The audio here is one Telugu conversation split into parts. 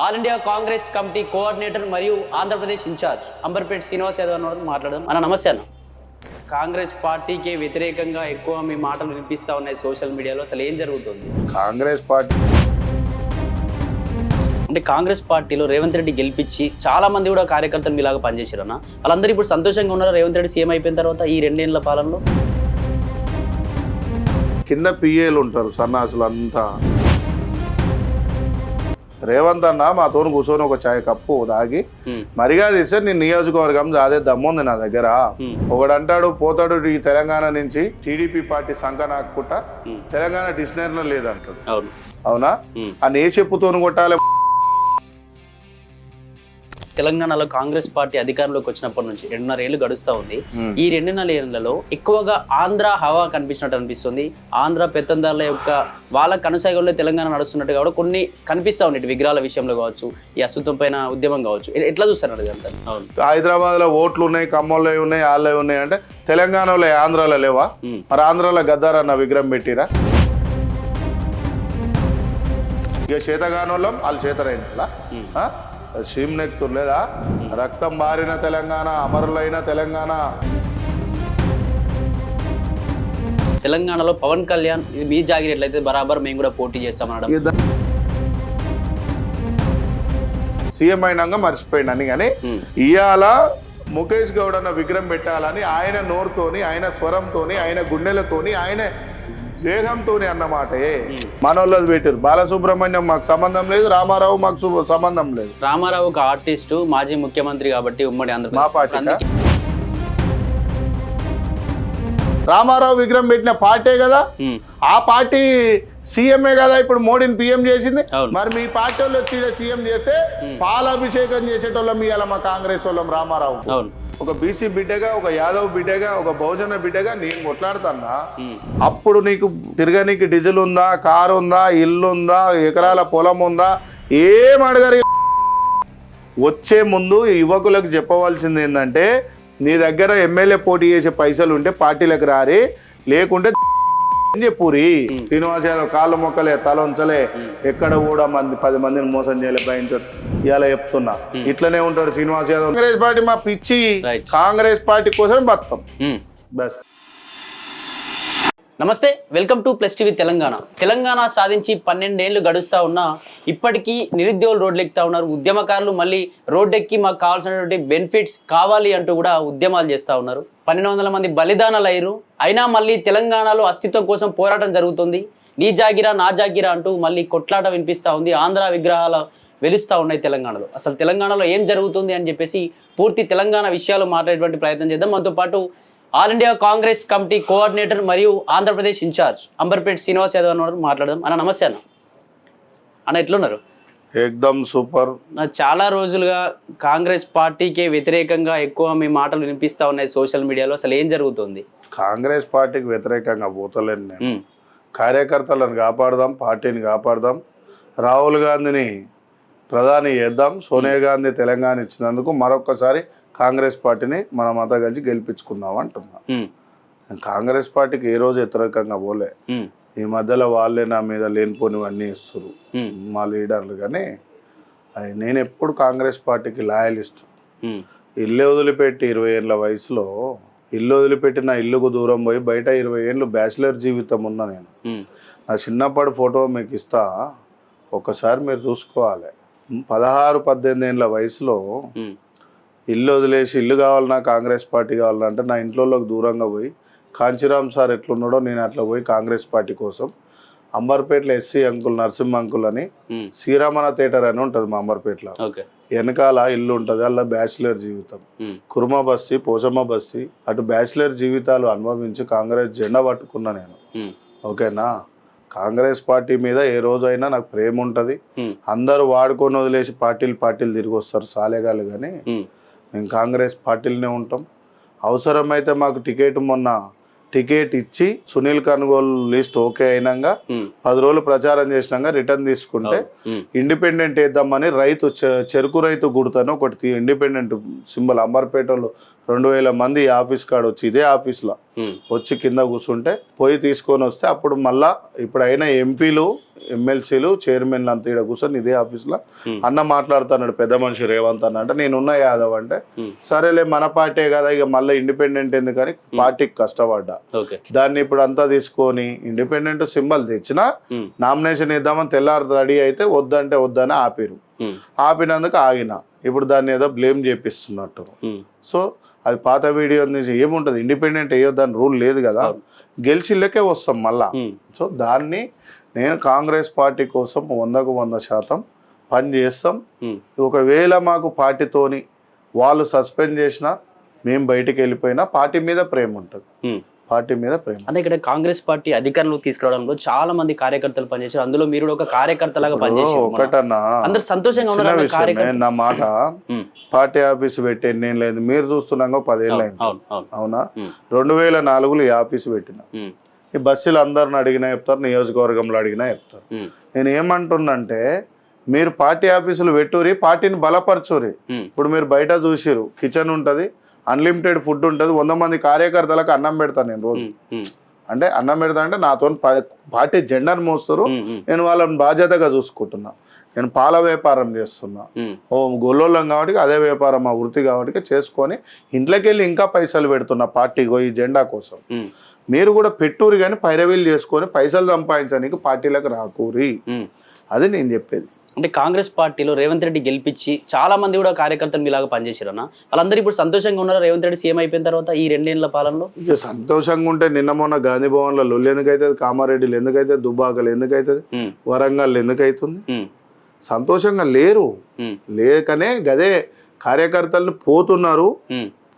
All India Congress committee coordinator మరియు ఆంధ్రప్రదేశ్ ఇన్ఛార్జ్ అంబర్పేట్ శ్రీనివాస్ యాదవ్ అన్న మాట్లాడదాం. అన్న నమస్తే అన్న. కాంగ్రెస్ పార్టీకి వ్యతిరేకంగా ఎక్కువ మీ మాటలు వినిపిస్తూ ఉన్నాయి సోషల్ మీడియాలో, అసలు ఏం జరుగుతుంది? కాంగ్రెస్ పార్టీ అంటే కాంగ్రెస్ పార్టీలో రేవంత్ రెడ్డి గెలిపించి చాలా మంది కూడా కార్యకర్తలు మీలాగా పనిచేశారు అన్న. వాళ్ళందరూ ఇప్పుడు సంతోషంగా ఉన్నారు రేవంత్ రెడ్డి సీఎం అయిపోయిన తర్వాత ఈ 2 ఏళ్ల పాలనలో? కింద పిఏలు ఉంటారు సన్నాసులు అంతా. రేవంత్ అన్న మాతో కూర్చొని ఒక చాయ్ కప్పు తాగి మరిగా తీస్తే నేను నియోజకవర్గం అదే దమ్ముంది నా దగ్గర. ఒకడంటాడు పోతాడు ఈ తెలంగాణ నుంచి టీడీపీ పార్టీ సంకనాకుట తెలంగాణ డిక్షనరీలో లేదంటాడు. అవునా? అని ఏ చెప్పుతోని కొట్టాలి? తెలంగాణలో కాంగ్రెస్ పార్టీ అధికారంలోకి వచ్చినప్పటి నుంచి 2.5 ఏళ్ళు గడుస్తూ ఉంది. ఈ 2.5 ఏళ్లలో ఎక్కువగా ఆంధ్ర హవా కనిపిస్తున్నట్టు అనిపిస్తుంది. ఆంధ్ర పెత్తందారుల యొక్క వాళ్ళ కనుసైగల్లో తెలంగాణ నడుస్తున్నట్టు కూడా కొన్ని కనిపిస్తూ ఉన్నాయి. విగ్రహాల విషయంలో కావచ్చు, ఈ అస్తిత్వం పైన ఉద్యమం కావచ్చు. ఎట్లా చూస్తారు అదంతా? హైదరాబాద్ లో ఓట్లు ఉన్నాయి, ఖమ్మంలో ఉన్నాయి, వాళ్ళే ఉన్నాయి అంటే తెలంగాణలో ఆంధ్రాలో లేవా? మరి ఆంధ్రాలో గద్దారన్న విగ్రహం పెట్టిరా? ఇక చేతగానోళ్ళం వాళ్ళు చేతనైన షీమ్నెక్తురు లేదా? రక్తం మారిన తెలంగాణ, అమరులైన తెలంగాణ. తెలంగాణలో పవన్ కళ్యాణ్ ఇది మీ జాగినట్లయితే బరాబర్ మేము కూడా పోటీ చేస్తామనడం, సీఎం అయినాక మర్చిపోయిండని. కానీ ఇవాళ ముఖేష్ గౌడ్ అన్న విగ్రహం పెట్టాలని ఆయన నోరుతోని, ఆయన స్వరంతోని, ఆయన గుండెలతోని, ఆయన వేగంతోని అన్నమాటే మనోళ్ళది పెట్టారు. బాలసుబ్రహ్మణ్యం మాకు సంబంధం లేదు, రామారావు మాకు సంబంధం లేదు. రామారావు ఒక ఆర్టిస్టు, మాజీ ముఖ్యమంత్రి కాబట్టి ఉమ్మడి ఆంధ్రప్రదేశ్ మా పార్టీ. రామారావు విగ్రహం పెట్టిన పార్టీ కదా, ఆ పార్టీ సీఎంఏ కదా ఇప్పుడు మోడీని పిఎం చేసింది. మరి మీ పార్టీ వాళ్ళు వచ్చి సీఎం చేస్తే పాలాభిషేకం చేసేటోళ్ళం ఇవాళ మా కాంగ్రెస్ వాళ్ళం. రామారావు ఒక బీసీ బిడ్డగా, ఒక యాదవ్ బిడ్డగా, ఒక బహుజన బిడ్డగా నేను కొట్లాడుతున్నా. అప్పుడు నీకు తిరగనీకి డీజిల్ ఉందా, కారు ఉందా, ఇల్లు ఉందా, ఎకరాల పొలం ఉందా, ఏం అడగరు. వచ్చే ముందు యువకులకు చెప్పవలసింది ఏంటంటే, నీ దగ్గర ఎమ్మెల్యే పోటీ చేసే పైసలు ఉంటే పార్టీలకు రారి, లేకుంటే చెప్పురి. శ్రీనివాస్ యాదవ్ కాళ్ళు మొక్కలే, తల ఉంచలే, ఎక్కడ కూడా 10 మందిని మోసం చేయలే భయంతో ఇలా చెప్తున్నా. ఇట్లనే ఉంటాడు శ్రీనివాస్ యాదవ్. కాంగ్రెస్ పార్టీ మా పిచ్చి, కాంగ్రెస్ పార్టీ కోసమే బతాం బస్. నమస్తే, welcome to plus TV Telangana. Telangana సాధించి 12 ఏళ్ళు గడుస్తూ ఉన్నా ఇప్పటికీ నిరుద్యోగులు రోడ్లు ఎక్కుతా ఉన్నారు. ఉద్యమకారులు మళ్ళీ రోడ్డెక్కి మాకు కావాల్సినటువంటి బెనిఫిట్స్ కావాలి అంటూ కూడా ఉద్యమాలు చేస్తూ ఉన్నారు. 1200 మంది బలిదానాలు అయ్యారు. అయినా మళ్ళీ తెలంగాణలో అస్తిత్వం కోసం పోరాటం జరుగుతుంది. నీ జాగిరా నా జాగిరా అంటూ మళ్ళీ కొట్లాట వినిపిస్తూ ఉంది. ఆంధ్ర విగ్రహాలు వెలుస్తూ ఉన్నాయి తెలంగాణలో. అసలు తెలంగాణలో ఏం జరుగుతుంది అని చెప్పేసి పూర్తి తెలంగాణ విషయాలు మాట్లాడేటువంటి ప్రయత్నం చేద్దాం. మనతో పాటు all India Congress committee coordinator మరియు ఆంధ్రప్రదేశ్ ఇన్ఛార్జ్ అంబర్పేట్ శ్రీనివాస్ యాదవ్ అన్న మాట్లాడదాం. అన్న నమస్తే అన్న. అన్న ఎట్లున్నారు? ఏకదమ్ సూపర్. చాలా రోజులుగా కాంగ్రెస్ పార్టీకి వ్యతిరేకంగా ఎక్కువ మీ మాటలు వినిపిస్తూ ఉన్నాయి సోషల్ మీడియాలో, అసలు ఏం జరుగుతుంది? కాంగ్రెస్ పార్టీకి వ్యతిరేకంగా పోతలేను నేను. కార్యకర్తలను కాపాడదాం, పార్టీని కాపాడదాం, రాహుల్ గాంధీని ప్రధాని చేద్దాం, సోనియా గాంధీ తెలంగాణ ఇచ్చినందుకు మరొకసారి కాంగ్రెస్ పార్టీని మనమంతా కలిసి గెలిపించుకుందాం అంటున్నా. కాంగ్రెస్ పార్టీకి ఏ రోజు వ్యతిరేకంగా పోలే. ఈ మధ్యలో వాళ్ళే నా మీద లేనిపోనివన్నీ ఇస్తారు మా లీడర్లు. కానీ నేను ఎప్పుడు కాంగ్రెస్ పార్టీకి లాయలిస్ట్. ఇల్లు వదిలిపెట్టి 20 ఏళ్ళ వయసులో ఇల్లు వదిలిపెట్టి నా ఇల్లుకు దూరం పోయి బయట 20 ఏళ్ళు బ్యాచిలర్ జీవితం ఉన్నా నేను. నా చిన్నప్పటి ఫోటో మీకు ఇస్తా, ఒక్కసారి మీరు చూసుకోవాలి. 16-18 ఏళ్ళ వయసులో ఇల్లు వదిలేసి ఇల్లు కావాలన్నా కాంగ్రెస్ పార్టీ కావాలంటే నా ఇంట్లోకి దూరంగా పోయి కాంచీరామ్ సార్ ఎట్లున్నాడో నేను అట్లా పోయి కాంగ్రెస్ పార్టీ కోసం అంబర్పేటలో ఎస్సీ అంకుల్ నరసింహ అంకుల్ అని శ్రీరామణ థియేటర్ అని ఉంటుంది మా అంబర్పేటలో. వెనకాల ఇల్లు ఉంటుంది, అలా బ్యాచిలర్ జీవితం. కుర్మా బస్తీ, పోచమ్మ బస్తీ, అటు బ్యాచిలర్ జీవితాలు అనుభవించి కాంగ్రెస్ జెండా పట్టుకున్నా నేను. ఓకేనా? కాంగ్రెస్ పార్టీ మీద ఏ రోజైనా నాకు ప్రేమ ఉంటుంది. అందరూ వాడుకొని వదిలేసి పార్టీలు తిరిగి వస్తారు సాలేగాలు. కానీ మేము కాంగ్రెస్ పార్టీలనే ఉంటాం. అవసరమైతే మాకు మొన్న టికెట్ ఇచ్చి సునీల్ కనుగోలు లిస్ట్ ఓకే అయినాక 10 రోజులు ప్రచారం చేసినాక రిటర్న్ తీసుకుంటే ఇండిపెండెంట్ వేద్దామని చెరుకు రైతు గుర్తని ఒకటి ఇండిపెండెంట్ సింబల్ అంబర్పేటలో 2000 మంది ఆఫీస్ కాడ వచ్చి ఇదే ఆఫీస్లో వచ్చి కింద కూర్చుంటే పోయి తీసుకొని వస్తే అప్పుడు మళ్ళా ఇప్పుడు అయిన ఎంపీలు ఎమ్మెల్సీలు చైర్మన్లు అంతా ఇక్కడ కూర్చొని ఇదే ఆఫీస్లో అన్న మాట్లాడుతున్నాడు పెద్ద మనిషి రేవంత్ అన్న అంటే నేనున్నా యాదవ్ అంటే సరేలే మన పార్టీ కదా ఇక మళ్ళీ ఇండిపెండెంట్ ఎందుకని పార్టీకి కష్టపడ్డా దాన్ని ఇప్పుడు అంతా తీసుకొని ఇండిపెండెంట్ సింబల్ తెచ్చినా నామినేషన్ ఇద్దామని తెల్లారు రెడీ అయితే వద్దంటే వద్దని ఆపిరు ఆపినందుకు ఆగిన ఇప్పుడు దాన్ని ఏదో బ్లేమ్ చేపిస్తున్నట్టు సో అది పాత వీడియో నుంచి ఏముంటుంది ఇండిపెండెంట్ అయ్యో దాని రూల్ లేదు కదా గెలిచిళ్ళకే వస్తాం మళ్ళా సో దాన్ని నేను కాంగ్రెస్ పార్టీ కోసం 100% పని చేస్తాం ఒకవేళ మాకు పార్టీతోని వాళ్ళు సస్పెండ్ చేసినా మేము బయటికి వెళ్ళిపోయినా పార్టీ మీద ప్రేమ ఉంటుంది పార్టీ మీద ప్రేమ అంటే ఇక్కడ కాంగ్రెస్ పార్టీ అధికారంలో తీసుకురావడంలో చాలా మంది కార్యకర్తలు పనిచేశారు అందులో మీరు ఒక కార్యకర్తలాగా పనిచేశారు ఒకటన్నా అందరు సంతోషంగా ఉన్నారు నా మాట పార్టీ ఆఫీస్ పెట్టి నేను లేదు మీరు చూస్తున్నాగా 10 ఏళ్ళు అయింది అవునా 2004లో ఈ ఆఫీస్ పెట్టిన ఈ బస్సులు అందరిని అడిగినా చెప్తారు నియోజకవర్గంలో అడిగినా చెప్తారు నేను ఏమంటున్నంటే మీరు పార్టీ ఆఫీసులు పెట్టురి పార్టీని బలపరచురి ఇప్పుడు మీరు బయట చూసిరు కిచెన్ ఉంటది అన్లిమిటెడ్ ఫుడ్ ఉంటుంది 100 మంది కార్యకర్తలకు అన్నం పెడతాను నేను రోజు అంటే అన్నం పెడతా అంటే నాతో పార్టీ జెండాను మోస్తారు నేను వాళ్ళని బాధ్యతగా చూసుకుంటున్నా నేను పాల వ్యాపారం చేస్తున్నా గొల్లోళ్ళం కాబట్టి అదే వ్యాపారం మా వృత్తి కాబట్టి చేసుకొని ఇంట్లోకి వెళ్ళి ఇంకా పైసలు పెడుతున్నా పార్టీకి ఈ జెండా కోసం మీరు కూడా పెట్టురు కానీ పైరవీలు చేసుకొని పైసలు సంపాదించడానికి పార్టీలకు రాకూరి అది నేను చెప్పేది అంటే కాంగ్రెస్ పార్టీలో రేవంత్ రెడ్డి గెలిపించి చాలా మంది కూడా కార్యకర్తలు మీలాగా పనిచేసారన్న వాళ్ళందరూ ఇప్పుడు సంతోషంగా ఉన్నారు రేవంత్ రెడ్డి సీఎం అయిపోయిన తర్వాత ఈ 2 ఏళ్ల పాలనలో ఇక సంతోషంగా ఉంటే నిన్న మొన్న గాంధీ భవన్ లో లొల్లి ఎందుకైతుంది కామారెడ్డిలు ఎందుకైతుంది దుబ్బాకలు ఎందుకైతుంది వరంగల్ ఎందుకైతుంది సంతోషంగా లేరు లేకనే గదే కార్యకర్తలను పోతున్నారు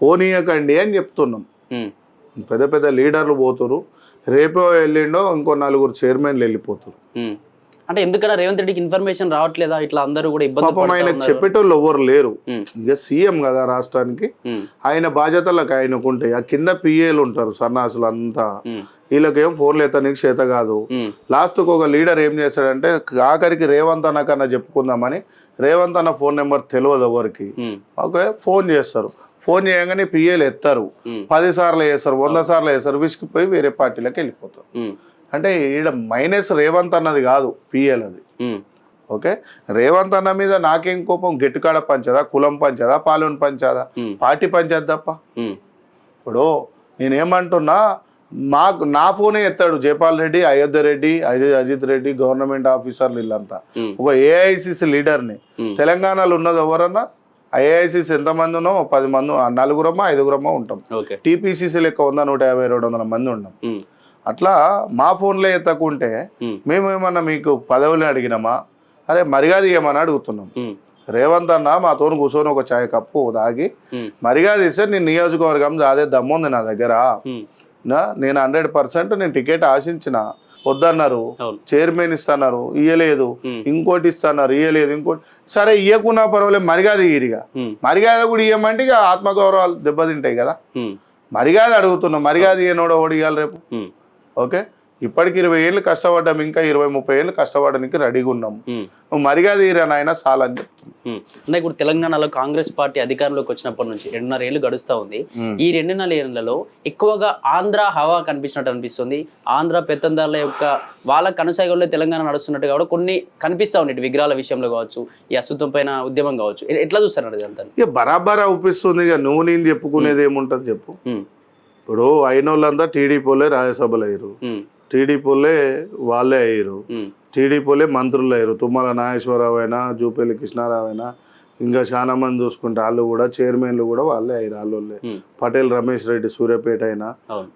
పోనీయకండి అని చెప్తున్నాం పెద్ద పెద్ద లీడర్లు పోతురు రేపో వెళ్ళిండో ఇంకో 4 చైర్మన్లు వెళ్ళిపోతారు అంటే ఎందుకన్నా రేవంత్ రెడ్డికి ఇన్ఫర్మేషన్ రావట్లేదా ఇట్లా అందరూ కూడా ఇబ్బంది ఆయన చెప్పేటోళ్ళు ఎవరు లేరు ఇక సీఎం కదా రాష్ట్రానికి ఆయన బాధ్యతలకు ఆయనకు ఉంటాయి ఆ కింద పిఏలు ఉంటారు సన్నాసులు అంతా వీళ్ళకేం ఫోన్లు ఎత్తనికి చేత కాదు లాస్ట్కి ఒక లీడర్ ఏం చేస్తాడంటే ఆఖరికి రేవంత్ అన్న కన్నా చెప్పుకుందామని రేవంత్ అన్న ఫోన్ నెంబర్ తెలియదు ఎవరికి ఓకే ఫోన్ చేస్తారు ఫోన్ చేయగానే పిఏలు ఎత్తారు 10 సార్లు చేస్తారు 100 సార్లు చేస్తారు విసిగిపోయి వేరే పార్టీలకు వెళ్ళిపోతారు అంటే ఈడ మైనస్ రేవంత్ అన్నది కాదు పిఎల్ అది ఓకే రేవంత్ అన్న మీద నాకేం కోపం గెట్టుకాడ పంచదా కులం పంచదా పాలన పంచదా పార్టీ పంచదు తప్ప ఇప్పుడు నేనేమంటున్నా నా ఫోనే ఎత్తాడు జైపాల్ రెడ్డి అయోధ్య రెడ్డి అజిత్ రెడ్డి గవర్నమెంట్ ఆఫీసర్లు వీళ్ళంతా ఒక ఏఐసిసి లీడర్ని తెలంగాణలో ఉన్నది ఎవరన్నా ఐఐసిసి ఎంతమంది ఉన్నాం 10 మంది 4 ఉంటాం టీపీసీసీ లెక్క 100 150 200 మంది ఉన్నాం అట్లా మా ఫోన్లో ఎత్తకుంటే మేమేమన్నా మీకు పదవులు అడిగినామా అరే మర్యాద ఇవ్వమని అడుగుతున్నాం రేవంత్ అన్న మాతో కూర్చొని ఒక చాయ్ కప్పు తాగి మర్యాద ఇస్తే నేను నియోజకవర్గం అదే దమ్ముంది నా దగ్గర నేను 100% నేను టికెట్ ఆశించిన వద్దన్నారు చైర్మన్ ఇస్తున్నారు ఇయ్యలేదు ఇంకోటి ఇస్తున్నారు ఇయ్యలేదు ఇంకోటి సరే ఇయ్యకున్నా పర్వాలేదు మర్యాద ఇరిగా మర్యాద కూడా ఇయ్యమంటే ఇక ఆత్మగౌరవాలు దెబ్బతింటాయి కదా మర్యాద అడుగుతున్నాం మర్యాద ఇయ్యనోడు ఓడి ఇవ్వాలి రేపు ఓకే ఇప్పటికి 20 ఏళ్ళు కష్టపడ్డాం ఇంకా 20-30 ఏళ్ళు కష్టపడడానికి రెడీగా ఉన్నాం నువ్వు మర్యాద ఇరా నాయన చాలని చెప్తున్నాం అంటే ఇప్పుడు తెలంగాణలో కాంగ్రెస్ పార్టీ అధికారంలోకి వచ్చినప్పటి నుంచి 2.5 ఏళ్ళు గడుస్తూ ఉంది ఈ 2.5 ఏళ్లలో ఎక్కువగా ఆంధ్ర హవా కనిపించినట్టు అనిపిస్తుంది ఆంధ్ర పెత్తందారుల యొక్క వాళ్ళ కనసాగంలో తెలంగాణ నడుస్తున్నట్టు కాబట్టి కొన్ని కనిపిస్తూ ఉన్నాయి విగ్రహాల విషయంలో కావచ్చు ఈ అస్తిత్వం పైన ఉద్యమం కావచ్చు ఎట్లా చూస్తారు అంతా ఇక బరాబరా ఒప్పిస్తుంది ఇక నువ్వు నేను చెప్పుకునేది ఏముంటుంది చెప్పు ఇప్పుడు అయిన వాళ్ళంతా టీడీపీలే రాజ్యసభలు అయ్యారు టీడీపీలే వాళ్ళే అయ్యారు టీడీపీలే మంత్రులు అయ్యారు తుమ్మల నాగేశ్వరరావు అయినా జూపల్లి కృష్ణారావు అయినా ఇంకా చాలా మంది చూసుకుంటే వాళ్ళు కూడా చైర్మన్లు కూడా వాళ్ళే అయ్యారు వాళ్ళే పటేల్ రమేష్ రెడ్డి సూర్యాపేట అయినా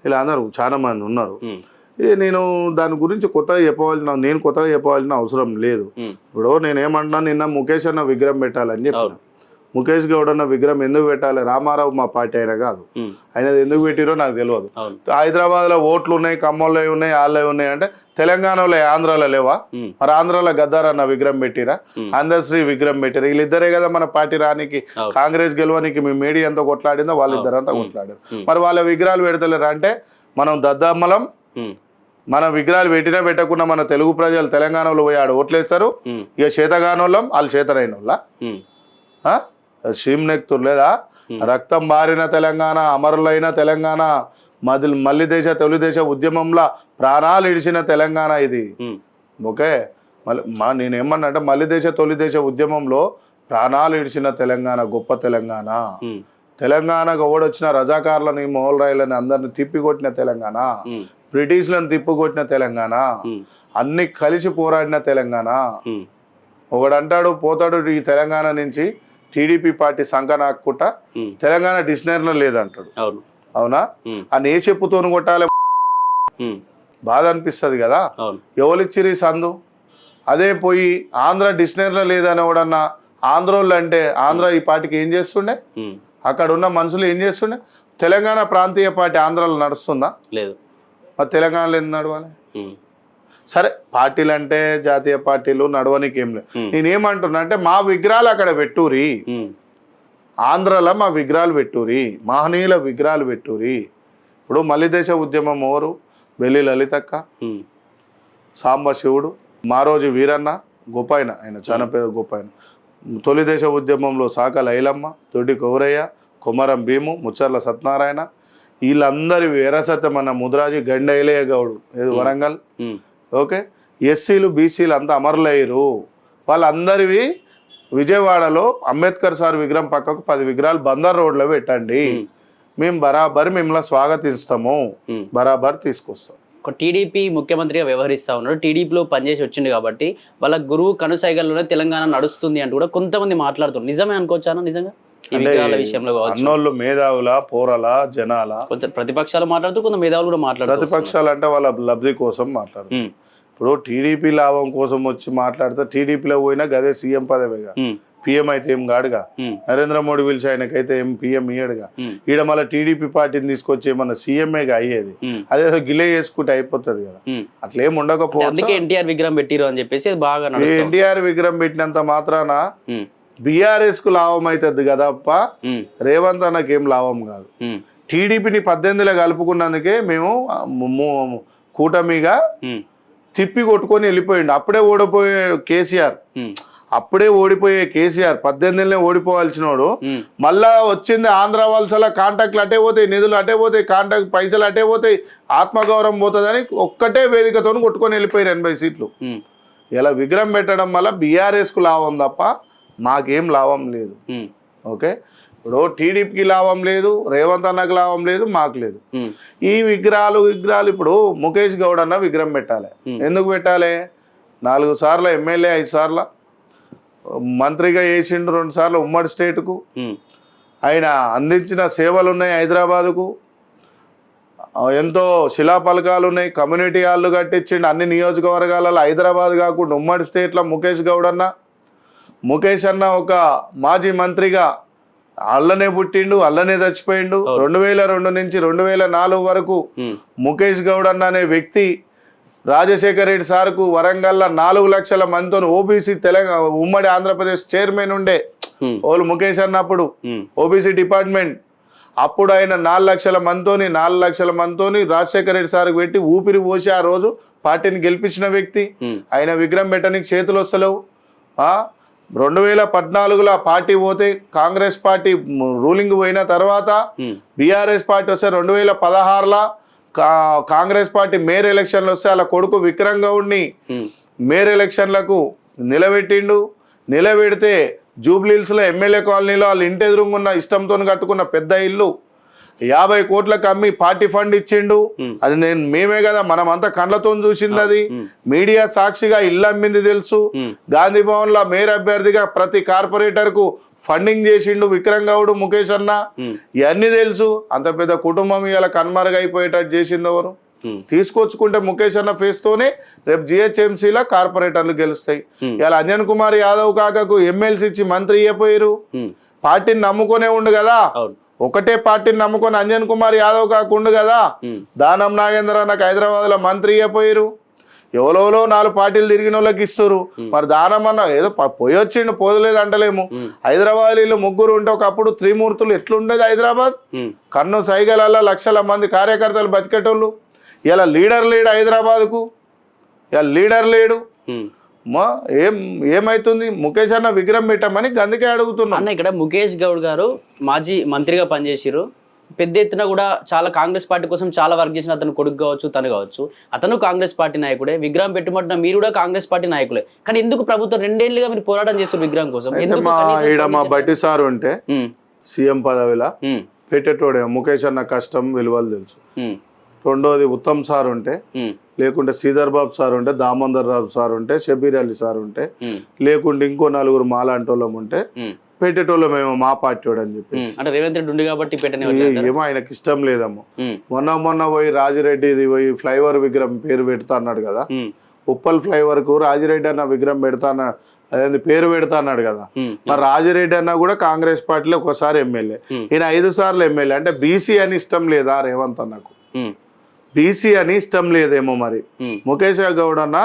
ఇలా అందరూ చాలా మంది ఉన్నారు నేను దాని గురించి నేను కొత్తగా చెప్పవలసిన అవసరం లేదు ఇప్పుడు నేనేమంటున్నా నిన్న ముఖేష్ అన్న విగ్రహం పెట్టాలని చెప్పిన ముఖేష్ గౌడ్ అన్న విగ్రహం ఎందుకు పెట్టాలి రామారావు మా పార్టీ అయినా కాదు ఆయన ఎందుకు పెట్టిరో నాకు తెలియదు హైదరాబాద్లో ఓట్లు ఉన్నాయి ఖమ్మంలో ఉన్నాయి వాళ్ళే ఉన్నాయి అంటే తెలంగాణలో ఆంధ్రాలో లేవా మరి ఆంధ్రాలో గద్దార్ అన్న విగ్రహం పెట్టిరా అందశ్రీ విగ్రహం పెట్టిరా వీళ్ళిద్దరే కదా మన పార్టీ రానికి కాంగ్రెస్ గెలవడానికి మీ మీడియా ఎంత కొట్లాడిందో వాళ్ళిద్దరంతా కొట్లాడారు మరి వాళ్ళ విగ్రహాలు పెడతలేరా అంటే మనం దద్దమ్మలం మన విగ్రహాలు పెట్టినా పెట్టకుండా మన తెలుగు ప్రజలు తెలంగాణలో పోయి ఆడ ఓట్లేస్తారు ఇక చేతగానోళ్ళం వాళ్ళు చేతనైన వాళ్ళ శ్రీమ్నెక్తురు లేదా రక్తం మారిన తెలంగాణ అమరులైన తెలంగాణ మళ్ళీ తెలుగుదేశ ఉద్యమంలో ప్రాణాలు ఇడిచిన తెలంగాణ ఇది ఓకే నేనేమన్నా అంటే మలి దేశ తొలి దేశ ఉద్యమంలో ప్రాణాలు ఇడిచిన తెలంగాణ గొప్ప తెలంగాణ. తెలంగాణకు ఓడొచ్చిన రజాకారులని మోహల్ రాయలని అందరిని తిప్పికొట్టిన తెలంగాణ, బ్రిటిష్లను తిప్పికొట్టిన తెలంగాణ, అన్ని కలిసి పోరాడిన తెలంగాణ. ఒకడంటాడు పోతాడు ఈ తెలంగాణ నుంచి టీడీపీ పార్టీ సంకనాక్కుంటా తెలంగాణ డిక్షనరీలో లేదంటాడు. అవునా? అని ఏ చెప్పుతోని కొట్టాలి? బాధ అనిపిస్తుంది కదా. ఎవరిచ్చిరి సందు? అదే పోయి ఆంధ్ర డిక్షనరీలో లేదని ఎవడన్నా ఆంధ్రోళ్ళు అంటే ఆంధ్ర ఈ పార్టీకి ఏం చేస్తుండే? అక్కడ ఉన్న మనుషులు ఏం చేస్తుండే? తెలంగాణ ప్రాంతీయ పార్టీ ఆంధ్రాలో నడుస్తుందా? లేదు. మరి తెలంగాణలో ఎందుకు నడవాలి? సరే పార్టీలు అంటే జాతీయ పార్టీలు నడవనికి ఏం లేదు. నేనేమంటున్నా అంటే మా విగ్రహాలు అక్కడ పెట్టురి, ఆంధ్రలో మా విగ్రహాలు పెట్టురి, మహనీయుల విగ్రహాలు పెట్టురి. ఇప్పుడు మలిదేశ ఉద్యమం ఎవరు? వెల్లి లలితక్క, సాంబశివుడు, మారోజు వీరన్న, గోపాయన, ఆయన చాలా పెద్ద గోపాయన. తొలి దేశ ఉద్యమంలో సాక లైలమ్మ, దొడ్డి కౌరయ్య, కొమరం భీము, ముచ్చర్ల సత్యనారాయణ, వీళ్ళందరి వీరసత్యం మన ముద్రాజీ గండైలయ్య గౌడు ఏది వరంగల్. ఓకే, ఎస్సీలు బీసీలు అంతా అమరులయ్యారు. వాళ్ళందరివి విజయవాడలో అంబేద్కర్ సార్ విగ్రహం పక్కకు 10 విగ్రహాలు బందర్ రోడ్లో పెట్టండి, మేము బరాబర్ మిమ్మల్ని స్వాగతిస్తాము, బరాబర్ తీసుకొస్తాం. ఒక టీడీపీ ముఖ్యమంత్రిగా వ్యవహరిస్తా ఉన్నాడు, టీడీపీలో పనిచేసి వచ్చింది కాబట్టి వాళ్ళ గురువు కనుసైగల్లోనే తెలంగాణ నడుస్తుంది అంటూ కూడా కొంతమంది మాట్లాడుతున్నారు. నిజమే అనుకోవచ్చాను నిజంగా ఈ విగ్రహాల విషయంలో అన్నోళ్ళు మేధావుల పోరల జనాల కొంచెం ప్రతిపక్షాలు మాట్లాడుతూ కొంత మేధావులు కూడా మాట్లాడుతారు. ప్రతిపక్షాలు అంటే వాళ్ళ లబ్ధి కోసం మాట్లాడుతారు. ఇప్పుడు టీడీపీ లాభం కోసం వచ్చి మాట్లాడితే టీడీపీలో పోయినా గదే సీఎం పదవిగా, పిఎం అయితే ఏం కాడుగా. నరేంద్ర మోడీ పిలిచి ఆయనకైతే ఏం పిఎం ఇయ్యడుగా. ఈడ మళ్ళీ టీడీపీ పార్టీని తీసుకొచ్చి ఏమన్నా సీఎంఏగా అయ్యేది, అదేదో గిలే చేసుకుంటే అయిపోతుంది కదా. అట్లేం ఉండకపోతే ఎన్టీఆర్ విగ్రహం పెట్టిరు అని చెప్పేసి బాగా ఎన్టీఆర్ విగ్రహం పెట్టినంత మాత్రాన బీఆర్ఎస్ కు లాభం అవుతుంది కదప్ప, రేవంత్ అన్నకి ఏం లాభం కాదు. టీడీపీని 18లో కలుపుకున్నందుకే మేము కూటమిగా తిప్పి కొట్టుకొని వెళ్ళిపోయిండు. అప్పుడే ఓడిపోయే కేసీఆర్, 18లోనే ఓడిపోవాల్సినోడు మళ్ళా వచ్చింది ఆంధ్ర వలసల కాంటాక్ట్లు అటే పోతాయి, నిధులు అటే పోతాయి, కాంటాక్ట్ పైసలు అటే పోతాయి, ఆత్మగౌరవం పోతుందని ఒక్కటే వేదికతో కొట్టుకొని వెళ్ళిపోయారు 80 సీట్లు. ఇలా విగ్రహం పెట్టడం వల్ల బీఆర్ఎస్ కు లాభం తప్ప మాకేం లాభం లేదు. ఓకే, ఇప్పుడు టీడీపీకి లాభం లేదు, రేవంత్ అన్నకు లాభం లేదు, మాకు లేదు. ఈ విగ్రహాలు ఇప్పుడు ముఖేష్ గౌడ్ అన్న విగ్రహం పెట్టాలి. ఎందుకు పెట్టాలి? 4 సార్లు ఎమ్మెల్యే, 5 సార్లు మంత్రిగా చేసిండు, 2 సార్లు ఉమ్మడి స్టేట్కు. ఆయన అందించిన సేవలు ఉన్నాయి. హైదరాబాదుకు ఎంతో శిలాఫలకాలు ఉన్నాయి, కమ్యూనిటీ హాళ్ళు కట్టించిండు అన్ని నియోజకవర్గాలలో. హైదరాబాద్ కాకుండా ఉమ్మడి స్టేట్లో ముఖేష్ అన్న ఒక మాజీ మంత్రిగా అల్లనే పుట్టిండు, అల్లనే చచ్చిపోయిండు. 2002 నుంచి 2004 వరకు ముఖేష్ గౌడ్ అన్న అనే వ్యక్తి రాజశేఖర రెడ్డి సార్కు వరంగల్ 4 లక్షల మందితో ఓబీసీ తెలంగాణ ఉమ్మడి ఆంధ్రప్రదేశ్ చైర్మన్ ఉండే వాళ్ళు ముఖేష్ అన్నప్పుడు ఓబీసీ డిపార్ట్మెంట్. అప్పుడు ఆయన 4 లక్షల మందితోని రాజశేఖర రెడ్డి సార్కు పెట్టి ఊపిరి పోసి ఆ రోజు పార్టీని గెలిపించిన వ్యక్తి. ఆయన విగ్రహం పెట్టడానికి చేతులు వస్తలేవు. 2014లో పార్టీ పోతే కాంగ్రెస్ పార్టీ రూలింగ్ పోయిన తర్వాత బీఆర్ఎస్ పార్టీ వస్తే 2016లో కాంగ్రెస్ పార్టీ మేయర్ ఎలక్షన్లు వస్తే అలా కొడుకు విక్రమ్ గౌడ్ని మేయర్ ఎలక్షన్లకు నిలబెడితే జూబ్లీహిల్స్లో ఎమ్మెల్యే కాలనీలో వాళ్ళు ఇంటి ఎదురుగున్న ఇష్టంతో కట్టుకున్న పెద్ద ఇల్లు 50 కోట్లకు అమ్మి పార్టీ ఫండ్ ఇచ్చిండు. అది మేమే కదా, మనం అంతా కళ్ళతో చూసింది. అది మీడియా సాక్షిగా ఇల్లు అమ్మింది తెలుసు. గాంధీ భవన్ లో మేయర్ అభ్యర్థిగా ప్రతి కార్పొరేటర్ కు ఫండింగ్ చేసిండు విక్రమ్ గౌడ్, ముఖేష్ అన్న. ఇవన్నీ తెలుసు. అంత పెద్ద కుటుంబం ఇలా కన్మరుగైపోయేటట్టు చేసింది ఎవరు? తీసుకొచ్చుకుంటే ముఖేష్ అన్న ఫేస్ తోనే రేపు జిహెచ్ఎంసీలో కార్పొరేటర్లు గెలుస్తాయి. ఇలా అంజన్ కుమార్ యాదవ్ కాకకు ఎమ్మెల్సీ ఇచ్చి మంత్రి అయిపోయారు. పార్టీని నమ్ముకునే ఉండు కదా, ఒకటే పార్టీని నమ్ముకొని అంజన్ కుమార్ యాదవ్ కాకుండా కదా దానం నాగేంద్ర నాకు హైదరాబాద్ లో మంత్రి అయిపోయారు. ఎవరెవరో 4 పార్టీలు తిరిగిన వాళ్ళకి ఇస్తారు. మరి దానం అన్న ఏదో పోయొచ్చిండు, పోదలేదు అంటలేము. హైదరాబాద్ వీళ్ళు 3 ఉంటే ఒకప్పుడు త్రిమూర్తులు ఎట్లుండేది హైదరాబాద్. కన్ను సైగలల్లో లక్షల మంది కార్యకర్తలు బతికేటోళ్ళు. ఇలా లీడర్ లేడు హైదరాబాద్కు, ఇలా లీడర్ లేడు. ఏమైతుంది? ముఖేష్ అన్న విగ్రహం పెట్టమని అందుకే అడుగుతున్నా. అన్న ఇక్కడ ముఖేష్ గౌడ్ గారు మాజీ మంత్రిగా పనిచేసిరు, పెద్ద ఎత్తున కూడా చాలా కాంగ్రెస్ పార్టీ కోసం చాలా వర్క్ చేసిన అతను కొడుకు కావచ్చు తను కావచ్చు, అతను కాంగ్రెస్ పార్టీ నాయకుడే, విగ్రహం పెట్టమంటున్న మీరు కూడా కాంగ్రెస్ పార్టీ నాయకులే, కానీ ఎందుకు ప్రభుత్వం 2 ఏళ్లుగా మీరు పోరాటం చేస్తారు విగ్రహం కోసం? ఎందుకు మా బట్టి సార్ ఉంటే సీఎం పదవిలా పెట్టేటోడే ముఖేష్ అన్న కష్టం విలువలు తెలుసు. రెండోది ఉత్తమ్ సార్ ఉంటే, లేకుంటే శ్రీధర్ బాబు సార్ ఉంటే, దామోదర్ రావు సార్ ఉంటే, షబీర్ అలీ సార్ ఉంటే, లేకుంటే ఇంకో 4 మాలాంటి వాళ్ళం ఉంటే పెట్టేటోళ్ళం మేము మా పార్టీ వాడు అని చెప్పి. అంటే రేవంత్ రెడ్డి ఉండి కాబట్టి ఏమో ఆయనకి ఇష్టం లేదమ్మో. మొన్న పోయి రాజిరెడ్డిది పోయి ఫ్లైఓవర్ విగ్రహం పేరు పెడతా అన్నాడు కదా, ఉప్పల్ ఫ్లైఓవర్ కు రాజిరెడ్డి అన్న విగ్రహం పెడతా అదే పేరు పెడతా అన్నాడు కదా. మరి రాజిరెడ్డి అన్న కూడా కాంగ్రెస్ పార్టీలో ఒకసారి ఎమ్మెల్యే, ఈయన 5 సార్లు ఎమ్మెల్యే. అంటే బీసీ అని ఇష్టం లేదా రేవంత్ అన్నకు? బీసీ అని ఇష్టం లేదేమో మరి. ముఖేష్ గౌడ్ అన్న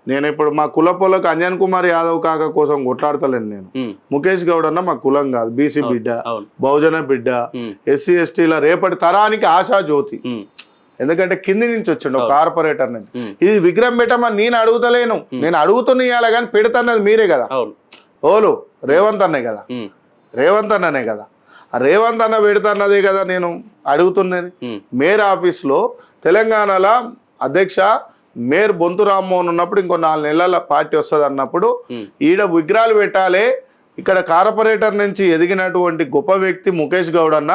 నేను ఇప్పుడు మా కులపోలకు అంజన్ కుమార్ యాదవ్ కాక కోసం కొట్లాడతలేను నేను. ముఖేష్ గౌడ్ అన్న మా కులం కాదు, బీసీ బిడ్డ, బహుజన బిడ్డ, ఎస్సీ ఎస్టీల రేపటి తరానికి ఆశా జ్యోతి. ఎందుకంటే కింది నుంచి వచ్చిండు కార్పొరేటర్ నుంచి. ఇది విగ్రహం పెట్టమని నేను అడుగుతలేను, నేను అడుగుతున్న ఇవ్వాలి కానీ పెడతాన్నది మీరే కదా. ఓలు రేవంత్ అన్నే కదా, రేవంత్ అన్ననే కదా. ఆ రేవంత్ అన్న పెడతాన్నదే కదా నేను అడుగుతున్నది. మేయర్ ఆఫీస్లో తెలంగాణలో అధ్యక్ష మేయర్ బొంతు రామ్మోహన్ ఉన్నప్పుడు ఇంకో 4 నెలల పార్టీ వస్తుంది అన్నప్పుడు ఈడ విగ్రహాలు పెట్టాలి. ఇక్కడ కార్పొరేటర్ నుంచి ఎదిగినటువంటి గొప్ప వ్యక్తి ముఖేష్ గౌడ్ అన్న,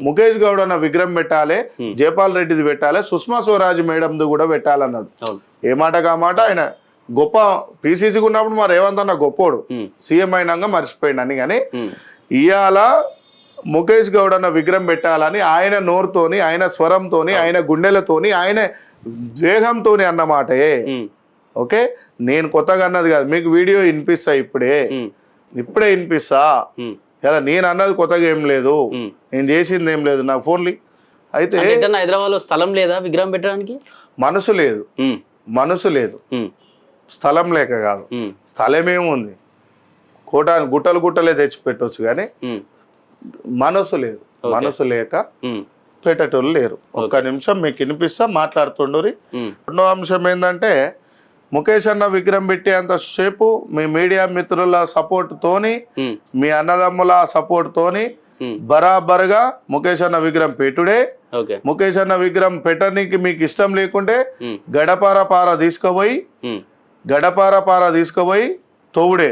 ముఖేష్ గౌడ్ అన్న విగ్రహం పెట్టాలి, జయపాల్ రెడ్డిది పెట్టాలి, సుష్మా స్వరాజ్ మేడంది కూడా పెట్టాలన్నాడు. ఏ మాట కామాట ఆయన గొప్ప పిసిసికి ఉన్నప్పుడు మా రేవంత్ అన్న గొప్పోడు, సీఎం అయినాక మర్చిపోయిండు అని. కానీ ఇవాళ ముఖేష్ గౌడ్ అన్న విగ్రహం పెట్టాలని ఆయన నోరుతోని, ఆయన స్వరంతోని, ఆయన గుండెలతోని, ఆయన వేగంతో అన్నమాటే. ఓకే, నేను కొత్తగా అన్నది కాదు, మీకు వీడియో వినిపిస్తా ఇప్పుడే వినిపిస్తా. ఇలా నేను అన్నది కొత్తగా ఏం లేదు, నేను చేసింది ఏం లేదు. నా ఫోన్లు అయితే హైదరాబాద్ లో స్థలం లేదా విగ్రహం పెట్టడానికి? మనసు లేదు, మనసు లేదు, స్థలం లేక కాదు. స్థలం ఏముంది, గుట్టలు గుట్టలే తెచ్చి పెట్టవచ్చు కానీ మనసు లేదు. మనసు లేక పెట్టేటోళ్ళు లేరు. ఒక్క నిమిషం మీకు వినిపిస్తా, మాట్లాడుతుండ్రి. రెండో అంశం ఏంటంటే ముఖేష్ అన్న విగ్రహం పెట్టేంతసేపు మీ మీడియా మిత్రుల సపోర్ట్ తోని, మీ అన్నదమ్ముల సపోర్ట్ తోని బరాబర్గా ముఖేష్ అన్న విగ్రహం పెట్టుడే. ముఖేష్ అన్న విగ్రహం పెట్టడానికి మీకు ఇష్టం లేకుంటే గడపార తీసుకుపోయి తోవుడే.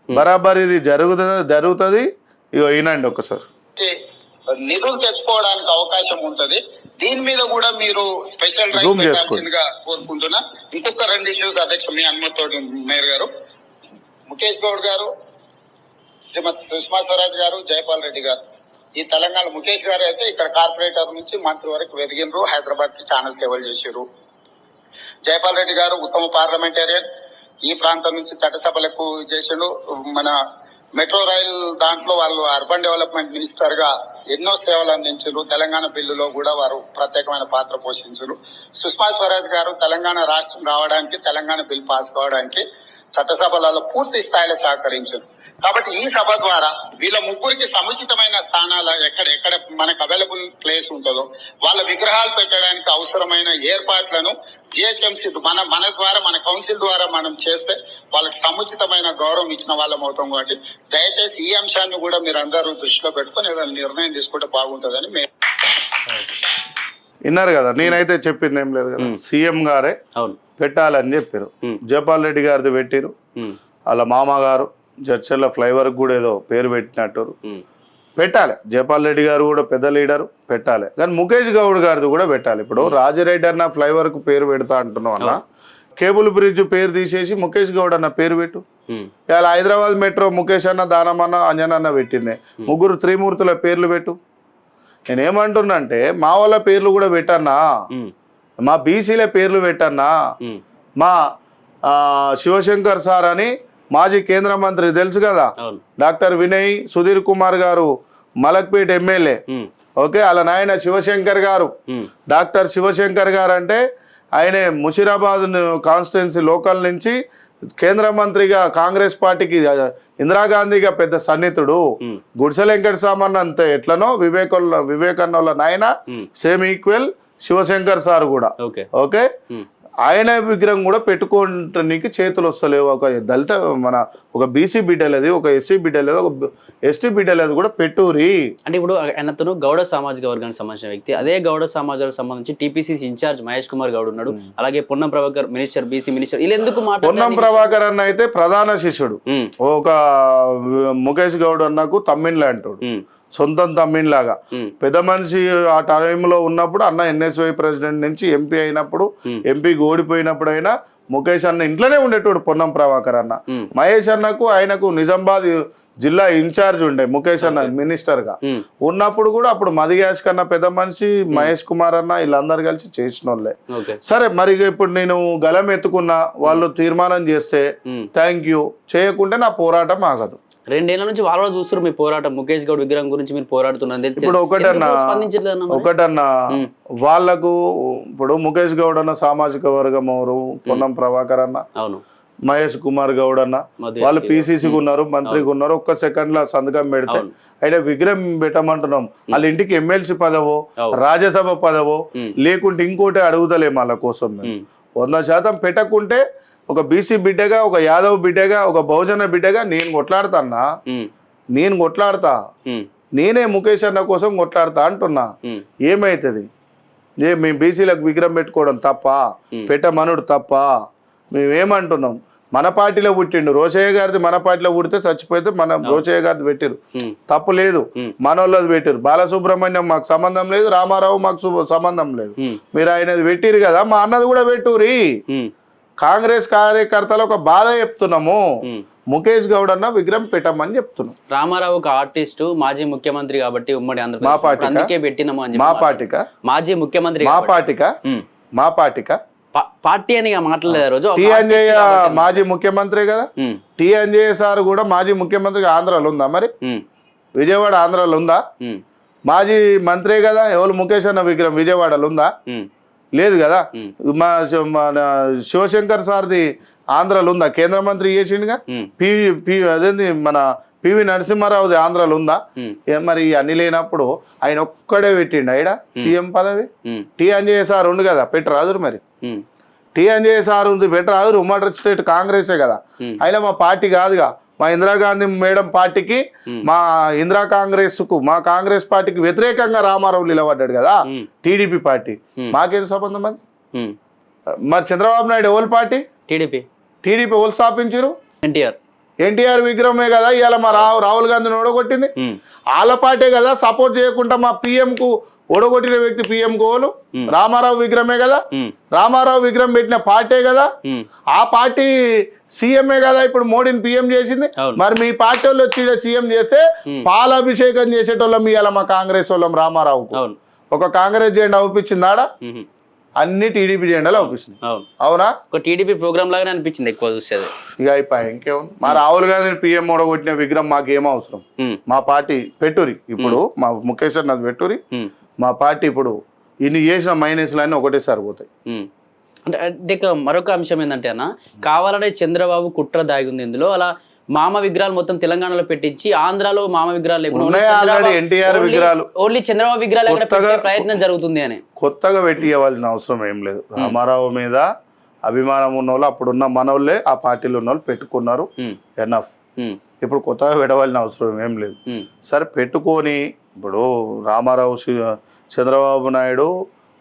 బరాబర్ ఇది జరుగుతుంది. ఇగో వినండి ఒకసారి. నిధులు తెచ్చుకోవడానికి అవకాశం ఉంటది. దీని మీద కూడా మీరు స్పెషల్ డ్రైవ్ పెట్టాల్సిందిగా కోరుకుంటున్నా. ఇంకొక 2 ఇష్యూస్ అధ్యక్ష మీ అనుమతితో మేయర్ గారు, ముఖేష్ గౌడ్ గారు, శ్రీమతి సుష్మా స్వరాజ్ గారు, జయపాల్ రెడ్డి గారు, ఈ తెలంగాణ ముఖేష్ గారు అయితే ఇక్కడ కార్పొరేటర్ నుంచి మంత్రి వరకు ఎదిగినరు, హైదరాబాద్ కి చాలా సేవలు చేశారు. జయపాల్ రెడ్డి గారు ఉత్తమ పార్లమెంటేరియన్, ఈ ప్రాంతం నుంచి చట్టసభలకు చేసిండు. మన మెట్రో రైల్ దాంట్లో వాళ్ళు అర్బన్ డెవలప్మెంట్ మినిస్టర్ గా ఎన్నో సేవలు అందించారు. తెలంగాణ బిల్లులో కూడా వారు ప్రత్యేకమైన పాత్ర పోషించారు. సుష్మా స్వరాజ్ గారు తెలంగాణ రాష్ట్రం రావడానికి, తెలంగాణ బిల్ పాస్ కావడానికి చట్టసభలలో పూర్తి స్థాయిలో సహకరించారు. కాబట్టి ఈ సభ ద్వారా వీళ్ళ ముగ్గురికి సముచితమైన స్థానాలు ఎక్కడ మనకు అవైలబుల్ ప్లేస్ ఉంటుందో వాళ్ళ విగ్రహాలు పెట్టడానికి అవసరమైన ఏర్పాట్లను జిహెచ్ఎంసీ మన ద్వారా, మన కౌన్సిల్ ద్వారా మనం చేస్తే వాళ్ళకి సముచితమైన గౌరవం ఇచ్చిన వాళ్ళం అవుతాం. కాబట్టి దయచేసి ఈ అంశాన్ని కూడా మీరు అందరూ దృష్టిలో పెట్టుకుని ఏదైనా నిర్ణయం తీసుకుంటే బాగుంటుందని మేము విన్నారు కదా. నేనైతే చెప్పింది ఏం లేదు కదా, సీఎం గారే పెట్టాలని చెప్పారు. జయపాల్ రెడ్డి గారిది పెట్టిరు, వాళ్ళ మామగారు జడ్చర్ల ఫ్లైఓవర్ కూడా ఏదో పేరు పెట్టినట్టు పెట్టాలి. జయపాల్ రెడ్డి గారు కూడా పెద్ద లీడరు, పెట్టాలి. కానీ ముఖేష్ గౌడ్ గారిది కూడా పెట్టాలి. ఇప్పుడు రాజిరెడ్డి అన్న ఫ్లైఓవర్ కు పేరు పెడతా అంటున్నాం అన్న, కేబుల్ బ్రిడ్జ్ పేరు తీసేసి ముఖేష్ గౌడ్ అన్న పేరు పెట్టు. ఇవాళ హైదరాబాద్ మెట్రో ముఖేష్ అన్న, దానమన్న, అంజన్ అన్న పెట్టింది. ముగ్గురు త్రిమూర్తుల పేర్లు పెట్టు. నేనేమంటున్నా అంటే మా వాళ్ళ పేర్లు కూడా పెట్టన్నా, మా బీసీల పేర్లు పెట్టన్నా. మా శివశంకర్ సార్ అని మాజీ కేంద్ర మంత్రి తెలుసు కదా, డాక్టర్ వినయ్ సుధీర్ కుమార్ గారు, మలక్పేట్ ఎమ్మెల్యే. ఓకే, అలా నాయన శివశంకర్ గారు, డాక్టర్ శివశంకర్ గారు అంటే ఆయన ముషీరాబాద్ కాన్స్టిట్యున్సీ లోకల్ నుంచి కేంద్ర మంత్రిగా కాంగ్రెస్ పార్టీకి ఇందిరాగాంధీగా పెద్ద సన్నిహితుడు. గుడిసె వెంకట సామన్న అంతే ఎట్లనో వివేకన్నోళ్ళ నాయన సేమ్ ఈక్వల్ శివశంకర్ సార్ కూడా. ఓకే, ఆయన విగ్రహం కూడా పెట్టుకోవడానికి చేతులు వస్తలేవు. ఒక దళిత మన ఒక బీసీ బిడ్డలది, ఒక ఎస్సీ బిడ్డలది, ఒక ఎస్టీ బిడ్డలది కూడా పెట్టురి. అంటే ఇప్పుడు ఆయనతను గౌడ సామాజిక వర్గానికి సంబంధించిన వ్యక్తి. అదే గౌడ సమాజానికి సంబంధించి టీపీసీసీ ఇన్ఛార్జ్ మహేష్ కుమార్ గౌడ్ ఉన్నాడు, అలాగే Ponnam Prabhakar minister, BC minister. వీళ్ళు ఎందుకు పొన్నం ప్రభాకర్ అన్న అయితే ప్రధాన శిష్యుడు. ఒక ముఖేష్ గౌడ్ అన్నకు తమ్మిన్ లాంటి సొంతం తమ్మిన్ లాగా పెద్ద మనిషి ఆ టైంలో ఉన్నప్పుడు అన్న ఎన్ఎస్వై ప్రెసిడెంట్ నుంచి ఎంపీ అయినప్పుడు, ఎంపీ ఓడిపోయినప్పుడు అయినా ముఖేష్ అన్న ఇంట్లోనే ఉండేటోడు పొన్నం ప్రభాకర్ అన్న. మహేష్ అన్నకు ఆయనకు నిజామాబాద్ జిల్లా ఇన్ఛార్జ్ ఉండే ముఖేష్ అన్న మినిస్టర్ గా ఉన్నప్పుడు కూడా అప్పుడు మదిగాష్ కన్నా పెద్ద మనిషి మహేష్ కుమార్ అన్న వీళ్ళందరూ కలిసి చేసిన వాళ్ళే. సరే మరి ఇప్పుడు నేను గలం ఎత్తుకున్నా, వాళ్ళు తీర్మానం చేస్తే థ్యాంక్ యూ, చేయకుంటే నా పోరాటం ఆగదు. 2 ఏళ్ల నుంచి వాళ్ళు చూస్తారు మీ పోరాటం, ముఖేష్ గౌడ్ విగ్రహం గురించి మీరు పోరాడుతున్నారు. ఇప్పుడు ఒకటన్నా వాళ్ళకు ఇప్పుడు ముఖేష్ గౌడ్ అన్న సామాజిక వర్గం ఎవరు, పొన్నం ప్రభాకర్ అన్న, అవును, మహేష్ కుమార్ గౌడ్ అన్న, వాళ్ళు పిసిసికి ఉన్నారు, మంత్రికి ఉన్నారు. ఒక్క సెకండ్ లో సంతకం పెడితే అయితే విగ్రహం పెట్టమంటున్నాం. వాళ్ళ ఇంటికి ఎమ్మెల్సీ పదవో రాజ్యసభ పదవో లేకుంటే ఇంకోటి అడుగుతలేం వాళ్ళ కోసం. 100% పెట్టకుంటే ఒక బీసీ బిడ్డగా, ఒక యాదవ్ బిడ్డగా, ఒక బహుజన బిడ్డగా నేను కొట్లాడతాన్నా, నేను కొట్లాడతా, నేనే ముఖేష్ అన్న కోసం కొట్లాడతా అంటున్నా. ఏమైతుంది? మేము బీసీలకు విగ్రహం పెట్టుకోవడం తప్ప, పెట్టమనుడు తప్ప? మేమేమంటున్నాం, మన పార్టీలో పుట్టిండు రోషయ్య గారిది, మన పార్టీలో పుడితే చచ్చిపోతే మన రోషయ్య గారిది పెట్టిరు, తప్పు లేదు. మనోళ్ళది పెట్టిరు. బాలసుబ్రహ్మణ్యం మాకు సంబంధం లేదు, రామారావు మాకు సంబంధం లేదు. మీరు ఆయనది పెట్టిరు కదా, మా అన్నది కూడా పెట్టురి. కాంగ్రెస్ కార్యకర్తలు ఒక బాధ చెప్తున్నాము, ముఖేష్ గౌడ్ అన్న విగ్రహం పెట్టమని చెప్తున్నాం. రామారావు ఒక ఆర్టిస్ట్, మాజీ ముఖ్యమంత్రి కాబట్టి ఉమ్మడి ఆంధ్రప్రదేశ్ అందుకే పెట్టినాము అని. మా పార్టీక మాజీ ముఖ్యమంత్రి, మా పార్టీక పార్టీ అని మాట్లాడలేదు. రోజు టీ అంజయ్య మాజీ ముఖ్యమంత్రి కదా, టీ అంజయ్య సార్ కూడా మాజీ ముఖ్యమంత్రి ఆంధ్రాలో ఉందా? మరి విజయవాడ ఆంధ్రాలో ఉందా? మాజీ మంత్రే కదా. ఎవరు ముఖేష్ అన్న విగ్రహం విజయవాడలో ఉందా? లేదు కదా. మన శివశంకర్ సార్ది ఆంధ్రాలో ఉందా? కేంద్ర మంత్రి చేసిండుగా. అదేంది మన పివి నరసింహారావుది ఆంధ్రాలో ఉందా? మరి అన్ని లేనప్పుడు ఆయన ఒక్కడే పెట్టిండు ఆయన సీఎం పదవి. టీ అంజయ్య సార్ ఉండు కదా, పెట్టరాదురు. మరి టీ అంజయ్య సార్ ఉంది, పెట్టరాదురు. ఉమ్మడి స్టేట్ కాంగ్రెసే కదా, అయినా మా పార్టీ కాదుగా. మా ఇందిరాగాంధీ మేడం పార్టీకి, మా ఇందిరా కాంగ్రెస్ కు, మా కాంగ్రెస్ పార్టీకి వ్యతిరేకంగా రామారావు నిలబడ్డాడు కదా టీడీపీ పార్టీ. మాకేం సంబంధం అది? మరి చంద్రబాబు నాయుడు ఎవరి పార్టీ? టీడీపీ ఎవరు స్థాపించారు? ఎన్టీఆర్ విగ్రహమే కదా ఇవాళ మా రాహుల్ గాంధీని ఓడగొట్టింది. వాళ్ళ పార్టీ కదా. సపోర్ట్ చేయకుండా మా పిఎం కు ఓడగొట్టిన వ్యక్తి పిఎం కోలు రామారావు విగ్రహమే కదా. రామారావు విగ్రహం పెట్టిన పార్టీ కదా, ఆ పార్టీ సీఎంఏ కదా ఇప్పుడు మోడీని పిఎం చేసింది. మరి మీ పార్టీ వాళ్ళు వచ్చి సీఎం చేస్తే పాలాభిషేకం చేసేటోళ్ళం ఇవాళ మా కాంగ్రెస్ వాళ్ళం రామారావుకు. ఒక కాంగ్రెస్ జెండా అవుపించిందాడా? అన్ని టీడీపీ జెండాలు అవుపిస్తుంది. అవునా? ఒక టీడీపీ ప్రోగ్రామ్ లాగానే అనిపించింది ఎక్కువ చూసేది. ఇక అయిపోయి ఇంకేముంది. మా రాహుల్ గాంధీ పిఎం ఓడగొట్టిన విగ్రహం మాకేం అవసరం? మా పార్టీ పెట్టురి. ఇప్పుడు మా ముఖేష్ అన్నది పెట్టురి. మా పార్టీ ఇప్పుడు ఇన్ని చేసిన మైనస్లు అన్నీ ఒకటేసారి పోతాయి. అంటే మరొక అంశం ఏంటంటే అన్న, కావాలనే చంద్రబాబు కుట్ర దాగి ఉంది ఇందులో. అలా మామ విగ్రహాలు మొత్తం తెలంగాణలో పెట్టించి ఆంధ్రాలో మామ విగ్రహాలు ఓన్లీ చంద్రబాబు విగ్రహాలు ప్రయత్నం జరుగుతుంది అని కొత్తగా పెట్టి ఇవ్వాల్సిన అవసరం ఏం లేదు. రామారావు మీద అభిమానం ఉన్న వాళ్ళు, అప్పుడున్న మనోళ్ళే ఆ పార్టీలో ఉన్న వాళ్ళు పెట్టుకున్నారు, ఎనఫ్. ఇప్పుడు కొత్తగా పెట్టవలసిన అవసరం ఏం లేదు. సరే పెట్టుకొని ఇప్పుడు రామారావు చంద్రబాబు నాయుడు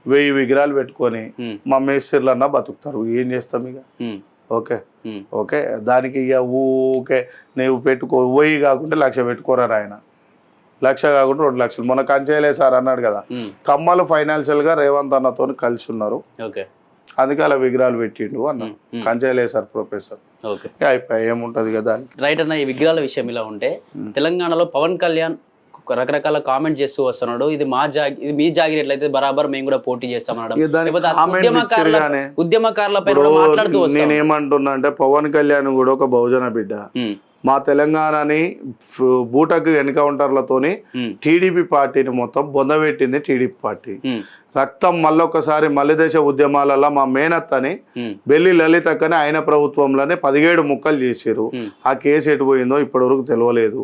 1000 విగ్రహాలు పెట్టుకొని మా మేస్త్రీలన్నా బతుకుతారు. ఏం చేస్తాం ఇక? ఓకే దానికి ఇక ఊకే నువ్వు పెట్టుకో 1000 కాకుండా 1,00,000 పెట్టుకోరా ఆయన. 1,00,000 కాకుండా 2 లక్షలు. మొన్న కంచేలే సార్ అన్నాడు కదా, కమ్మలు ఫైనాన్షియల్ గా రేవంత్ అన్నతో కలిసి ఉన్నారు, అందుకే అలా విగ్రహాలు పెట్టిండు అన్నాడు కంచేలే సార్ ప్రొఫెసర్. అయిపోయి ఏముంటది కదా. రైట్ అన్న, ఈ విగ్రహాల విషయం ఇలా ఉంటే తెలంగాణలో పవన్ కళ్యాణ్ రకరకాల కామెంట్ చేస్తూ వస్తున్నాడు. ఇది మీ జాగిరిట్లయితే బరాబర్ మేము కూడా పోటీ చేస్తామన్నాడు. ఉద్యమకారుల పైన మాట్లాడుతూ నేనేమంటున్నా అంటే, పవన్ కళ్యాణ్ కూడా ఒక బహుజన బిడ్డ, మా తెలంగాణని బూటకు ఎన్కౌంటర్లతోని టీడీపీ పార్టీని మొత్తం బొందబెట్టింది టీడీపీ పార్టీ. రక్తం మళ్ళొకసారి మల్లిదేశ ఉద్యమాలలో మా మేనత్తని బెల్లి లలితక్కని ఆయన ప్రభుత్వంలోనే 17 ముక్కలు చేసారు. ఆ కేసు ఎటు పోయిందో ఇప్పటివరకు తెలియలేదు.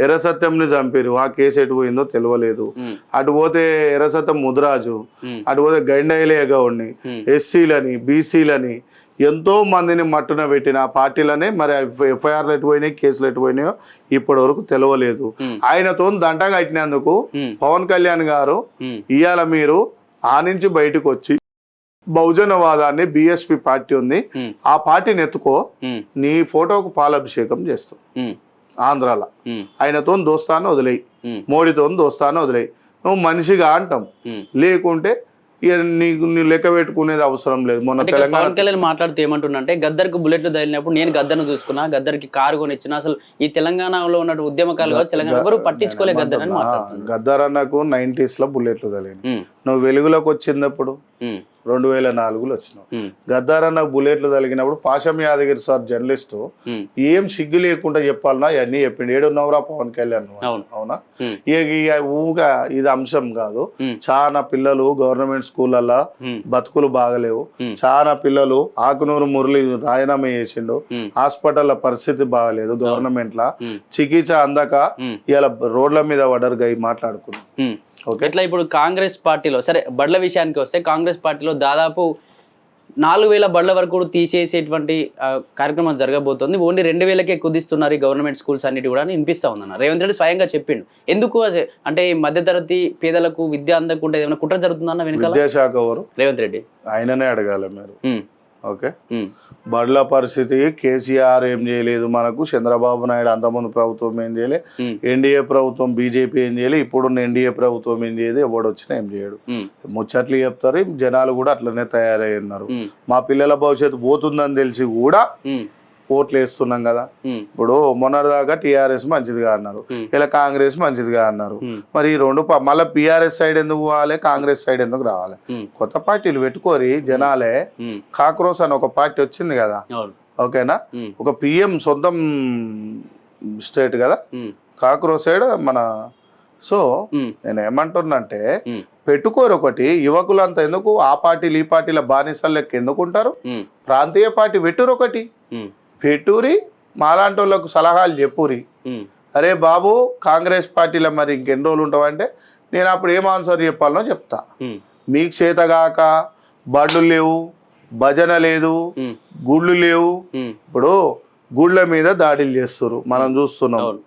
ఎర్రసత్యంని చంపారు, ఆ కేసు ఎటు పోయిందో తెలియలేదు. అటు పోతే ఎర్రసత్యం ముద్రాజు, అటు పోతే గండైలే గౌడ్ని, ఎస్సీలని, బీసీలని ఎంతో మందిని మట్టున పెట్టిన ఆ పార్టీలనే మరి ఎఫ్ఐఆర్లు ఎటు పోయినాయి, కేసులు ఎటు పోయినాయో ఇప్పటి వరకు తెలియలేదు. ఆయనతో దంట కట్టినందుకు పవన్ కళ్యాణ్ గారు ఇవాళ మీరు ఆ నుంచి బయటకు వచ్చి బహుజనవాదాన్ని బిఎస్పి పార్టీ ఉంది, ఆ పార్టీని ఎత్తుకో, నీ ఫోటోకు పాలాభిషేకం చేస్తాం ఆంధ్రాలో. ఆయనతో దోస్తాను వదిలేయి, మోడీతో దోస్తాను వదిలేయి, నువ్వు మనిషిగా అంటాం. లేకుంటే నీకు లెక్క పెట్టుకునేది అవసరం లేదు. మొన్న తెలంగాణ పవన్ కళ్యాణ్ మాట్లాడుతూ ఏమంటున్నంటే గద్దర్కి బుల్లెట్లు తగిలినప్పుడు నేను గద్దర్ను చూసుకున్నా, గద్దర్కి కారు కొనిచ్చిన, అసలు ఈ తెలంగాణలో ఉన్న ఉద్యమకాలు తెలంగాణ ఎవరు పట్టించుకోలే గద్దర్ అని మాట్లాడుతున్నారు. గద్దర్ అన్నకు 90s లో బుల్లెట్లు తగిలింది. నువ్వు వెలుగులోకి వచ్చినప్పుడు 2004లో వచ్చినావు. గద్దర్ అన్నకు బుల్లెట్లు తగిలినప్పుడు పాశం యాదగిరి సార్ జర్నలిస్టు ఏం సిగ్గు లేకుండా చెప్పాలన్నా అవన్నీ చెప్పిండు. ఏడున్నవరా పవన్ కళ్యాణ్, అవునా? ఊగా ఇది అంశం కాదు. చాలా పిల్లలు గవర్నమెంట్ స్కూళ్ళల్లో బతుకులు బాగలేవు. చాలా పిల్లలు ఆకునూరు మురళి రాజీనామా చేసిండు, హాస్పిటల్ పరిస్థితి బాగలేదు, గవర్నమెంట్ లా చికిత్స అందక ఇలా రోడ్ల మీద పడరు మాట్లాడుకున్నాం. ఎట్లా ఇప్పుడు కాంగ్రెస్ పార్టీలో సరే బడ్ల విషయానికి వస్తే కాంగ్రెస్ పార్టీలో దాదాపు 4000 బడ్ల వరకు కూడా తీసేసేటువంటి కార్యక్రమం జరగబోతోంది. ఓన్లీ 2000కే కుదిస్తున్నారు ఈ గవర్నమెంట్ స్కూల్స్ అన్నిటి కూడా వినిపిస్తా ఉందన్న. రేవంత్ రెడ్డి స్వయంగా చెప్పిండు. ఎందుకు అంటే మధ్యతరగతి పేదలకు విద్య అందకుంటే ఏమైనా కుట్ర జరుగుతుందన్న వెనకాల? విద్యాశాఖ రేవంత్ రెడ్డి ఆయననే అడగాలి మీరు. ఓకే, బడ్ల పరిస్థితి కేసీఆర్ ఏం చేయలేదు, మనకు చంద్రబాబు నాయుడు అంతకుముందు ప్రభుత్వం ఏం చేయలే, ఎన్డీఏ ప్రభుత్వం బీజేపీ ఏం చేయలే, ఇప్పుడున్న ఎన్డీఏ ప్రభుత్వం ఏం చేయదు, ఎవడు వచ్చినా ఏం చేయడు. ముచ్చట్లు చెప్తారు, జనాలు కూడా అట్లనే తయారై ఉన్నారు. మా పిల్లల భవిష్యత్తు పోతుందని తెలిసి కూడా ఓట్లు వేస్తున్నాం కదా. ఇప్పుడు మొన్నటిదాకా టీఆర్ఎస్ మంచిదిగా అన్నారు, ఇలా కాంగ్రెస్ మంచిదిగా అన్నారు. మరి ఈ రెండు మళ్ళీ పిఆర్ఎస్ సైడ్ ఎందుకు పోవాలి, కాంగ్రెస్ సైడ్ ఎందుకు రావాలి? కొత్త పార్టీలు పెట్టుకోరి జనాలే. కాక్రోస్ అని ఒక పార్టీ వచ్చింది కదా, ఓకేనా? ఒక పిఎం సొంతం స్టేట్ కదా కాక్రోస్ సైడ్ మన. సో నేను ఏమంటున్నంటే పెట్టుకోరు ఒకటి, యువకులంతా ఎందుకు ఆ పార్టీలు ఈ పార్టీల బానిసలు లెక్క ఎందుకుంటారు? ప్రాంతీయ పార్టీ పెట్టురు ఒకటి, పెట్టురి మాలాంటి వాళ్ళకు సలహాలు చెప్పురి. అరే బాబు కాంగ్రెస్ పార్టీలో మరి ఇంకెన్ని రోజులు ఉంటావంటే నేను అప్పుడు ఏం ఆన్సర్ చెప్పాలనో చెప్తా. మీకు చేతగాక బండ్లు లేవు, భజన లేదు, గుళ్ళు లేవు. ఇప్పుడు గుళ్ళ మీద దాడులు చేస్తున్నారు మనం చూస్తున్నాం.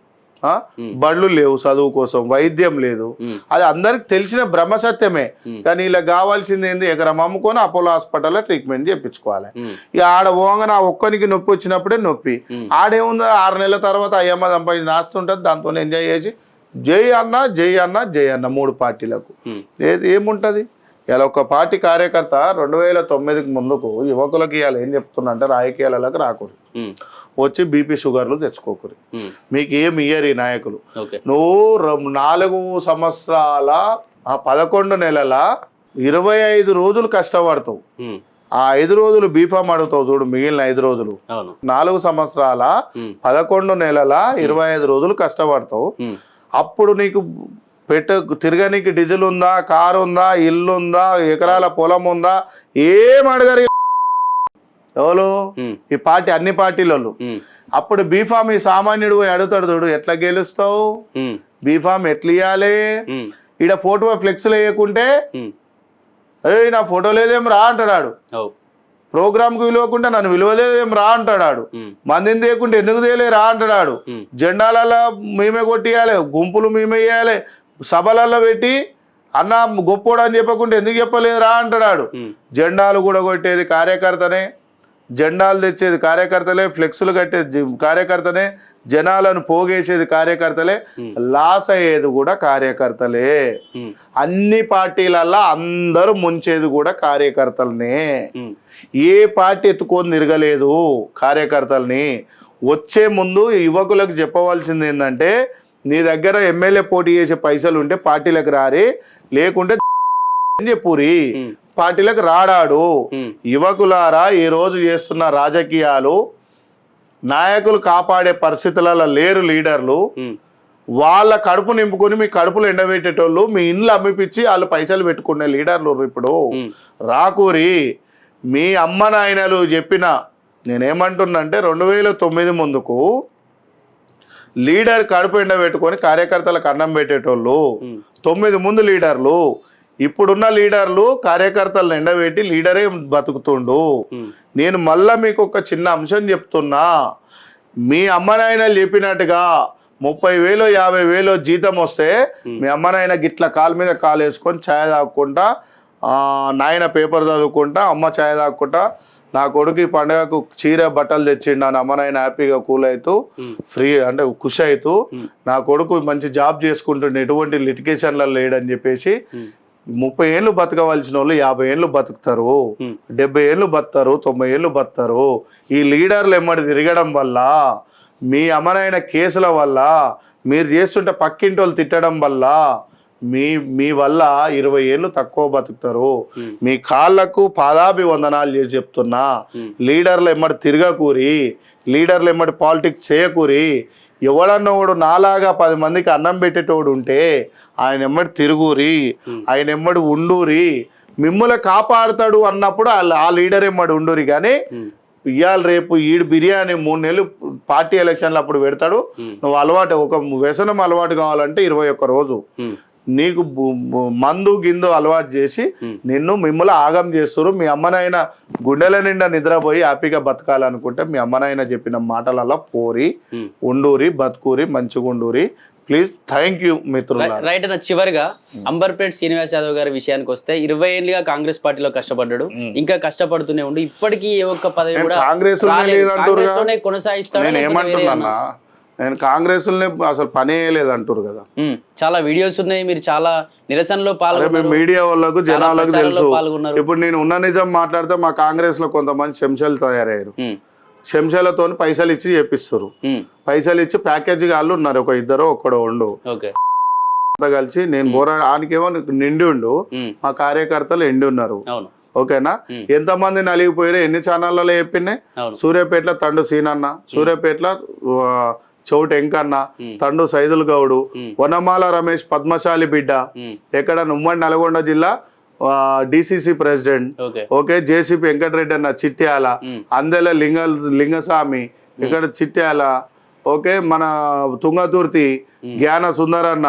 బళ్ళు లేవు చదువు కోసం, వైద్యం లేదు. అది అందరికి తెలిసిన బ్రహ్మసత్యమే. కానీ ఇలా కావాల్సింది ఏంది, ఎకరం అమ్ముకొని అపోలో హాస్పిటల్లో ట్రీట్మెంట్ చేయించుకోవాలి. ఇక ఆడ పోగానే ఆ ఒక్కనికి నొప్పి వచ్చినప్పుడే నొప్పి. ఆడేముందో 6 నెలల తర్వాత అయ్యమ్మ సంపాదించి నాస్తుంటుంది, దాంతో ఎంజాయ్ చేసి జై అన్న జై అన్న జై అన్న 3 పార్టీలకు ఏముంటది. ఇలా ఒక పార్టీ కార్యకర్త 2009కి ముందుకు యువకులకి ఇవాళ ఏం చెప్తున్నా అంటే రాజకీయాలకు రాకూడదు, వచ్చి బీపీ షుగర్లు తెచ్చుకోకూరి, మీకు ఏం ఇయ్యరు ఈ నాయకులు. నువ్వు 4 సంవత్సరాల 11 నెలల 25 రోజులు కష్టపడతావు, ఆ 5 రోజులు బీఫామ్ అడుగుతావు చూడు, మిగిలిన 5 రోజులు 4 సంవత్సరాల 11 నెలల 25 రోజులు కష్టపడతావు. అప్పుడు నీకు తిరగనికి డీజిల్ ఉందా, కారు ఉందా, ఇల్లు ఉందా, ఎకరాల పొలం ఉందా, ఏం అడగరు ఎవరు ఈ పార్టీ, అన్ని పార్టీలలో. అప్పుడు బీఫామ్ ఈ సామాన్యుడు అడుగుతాడు చూడు, ఎట్లా గెలుస్తావు, బీఫామ్ ఎట్లా ఇవ్వాలి, ఈడ ఫోటో ఫ్లెక్స్ వేయకుంటే ఏ నా ఫోటో లేదేం రా అంటాడు, ప్రోగ్రామ్ కు విలువకుంటే నన్ను విలువలేదేం రా అంటాడు, మందిని తేకుంటే ఎందుకు తేలే రా అంటాడు, జెండాలలో మేమే కొట్టియాలి, గుంపులు మేమే వేయాలి, సభలలో పెట్టి అన్న గొప్పోడు అని చెప్పకుండా ఎందుకు చెప్పలేదు రా అంటాడు. జెండాలు కూడా కొట్టేది కార్యకర్తనే, జెండాలు తెచ్చేది కార్యకర్తలే, ఫ్లెక్సులు కట్టేది కార్యకర్తనే, జనాలను పోగేసేది కార్యకర్తలే, లాస్ అయ్యేది కూడా కార్యకర్తలే. అన్ని పార్టీలల్లో అందరూ ముంచేది కూడా కార్యకర్తలనే. ఏ పార్టీ ఎత్తుకొని తిరగలేదు కార్యకర్తల్ని. వచ్చే ముందు యువకులకు చెప్పవలసింది ఏంటంటే, నీ దగ్గర ఎమ్మెల్యే పోటీ చేసే పైసలు ఉంటే పార్టీలకు రారి, లేకుంటే చెప్పురి, పార్టీలకు రాడాడు. యువకులారా ఈ రోజు చేస్తున్న రాజకీయాలు నాయకులు కాపాడే పరిస్థితులలో లేరు లీడర్లు. వాళ్ళ కడుపు నింపుకొని మీ కడుపులు ఎండబెట్టేటోళ్ళు మీ ఇండ్లు అమ్మిపించి వాళ్ళు పైసలు పెట్టుకునే లీడర్లు ఇప్పుడు రాకూరి. మీ అమ్మ నాయనలు చెప్పిన నేనేమంటున్నంటే 2009 ముందుకు లీడర్ కడుపు ఎండబెట్టుకొని కార్యకర్తలకు అన్నం పెట్టేటోళ్ళు 9 ముందు లీడర్లు. ఇప్పుడున్న లీడర్లు కార్యకర్తలను ఎండబెట్టి లీడరే బతుకుతుండు. నేను మళ్ళా మీకు ఒక చిన్న అంశం చెప్తున్నా. మీ అమ్మ నాయనలు చెప్పినట్టుగా 30,000 50,000 జీతం వస్తే మీ అమ్మ నాయన గిట్ల కాలు మీద కాలు వేసుకొని ఛాయ్ తాగుకుంటా, నాయన పేపర్ చదువుకుంటా, అమ్మ ఛాయ్ తాగుకుంటా, నా కొడుకు ఈ పండుగకు చీర బట్టలు తెచ్చిండు అని అమ్మ నాయన హ్యాపీగా కూల్ అవుతూ ఫ్రీ అంటే ఖుషి అవుతూ, నా కొడుకు మంచి జాబ్ చేసుకుంటుండే ఎటువంటి లిటిగేషన్లలో లేడని చెప్పేసి 30 ఏళ్ళు బతకవలసిన వాళ్ళు 50 ఏళ్ళు బతుకుతారు, 70 ఏళ్ళు బతుకుతారు, 90 ఏళ్ళు బతుకుతారు. ఈ లీడర్లు ఎమ్మడి తిరగడం వల్ల, మీ కేసుల వల్ల, మీరు చేస్తుంటే పక్కింటి వాళ్ళు తిట్టడం వల్ల మీ వల్ల 20 ఏళ్ళు తక్కువ బతుకుతారు. మీ కాళ్ళకు పాదాభివందనాలు చేసి చెప్తున్నా. లీడర్లు ఎమ్మడి తిరగకూరి, లీడర్లు ఎమ్మడి పాలిటిక్స్ చేయకూరి. ఎవడన్నా వాడు నాలాగా 10 మందికి అన్నం పెట్టేటోడు ఉంటే ఆయన ఎమ్మడి తిరుగురి, ఆయన ఎమ్మడి ఉండురి. మిమ్మల్ని కాపాడుతాడు అన్నప్పుడు ఆ లీడర్ ఎమ్మడి ఉండురి. కానీ ఇవాళ రేపు ఈడు బిర్యానీ 3 నెలలు పార్టీ ఎలక్షన్లు అప్పుడు పెడతాడు. నువ్వు అలవాటు ఒక వ్యసనం అలవాటు కావాలంటే 21 రోజు నీకు మందు గిందు అలవాటు చేసి మిమ్మల్ని ఆగం చేస్తారు. మీ అమ్మనైనా గుండెల నిండా నిద్రపోయి హ్యాపీగా బతకాలనుకుంటే మీ అమ్మనైనా చెప్పిన మాటలలో పోరి, ఉండూరి, బతుకూరి, మంచిగా ఉండూరి. ప్లీజ్, థ్యాంక్ యూ మిత్రులు. రైట్ అన్న, చివరిగా అంబర్పేట్ శ్రీనివాస్ యాదవ్ గారి విషయానికి వస్తే 20 ఏళ్ళుగా కాంగ్రెస్ పార్టీలో కష్టపడ్డాడు, ఇంకా కష్టపడుతూనే ఉండి ఇప్పటికీ ఏ ఒక్క పదవి కూడా కొనసాగిస్తాడు. నేను కాంగ్రెస్ అసలు పనే లేదంటారు కదా. చాలా వీడియోస్ ఉన్నాయి, మీరు చాలా నిరసనలో పాల్గొన్నారు, మీడియా వాళ్ళకు జనాలకు తెలుసు. ఇప్పుడు నేను ఉన్న నిజం మాట్లాడితే మా కాంగ్రెస్ లో కొంతమంది చెంచాలు తయారయ్యారు. చెంచాలతో పైసలు ఇచ్చి చేపిస్తారు. పైసలు ఇచ్చి ప్యాకేజీ వాళ్ళు ఉన్నారు, ఒక ఇద్దరు ఒక్కడో ఉండు కలిసి. నేను బోరా ఆనికేమో నిండి ఉండు, మా కార్యకర్తలు ఎండి ఉన్నారు. ఓకేనా? ఎంతమంది నలిగిపోయారు, ఎన్ని ఛానళ్ళలో చెప్పినాయి. సూర్యాపేటలో తండు సీనన్న, సూర్యాపేటలో చౌట ఎంకన్న, తండు సైదుల్ గౌడు, వనమాల రమేష్ పద్మశాలి బిడ్డ, ఎక్కడ ఉమ్మడి నల్గొండ జిల్లా డిసిసి ప్రెసిడెంట్. ఓకే, జేసీపీ వెంకటరెడ్డి అన్న చిట్యాల, అందెల లింగస్వామి ఇక్కడ చిట్యాల. ఓకే, మన తుంగతుర్తి జ్ఞాన సుందరన్న,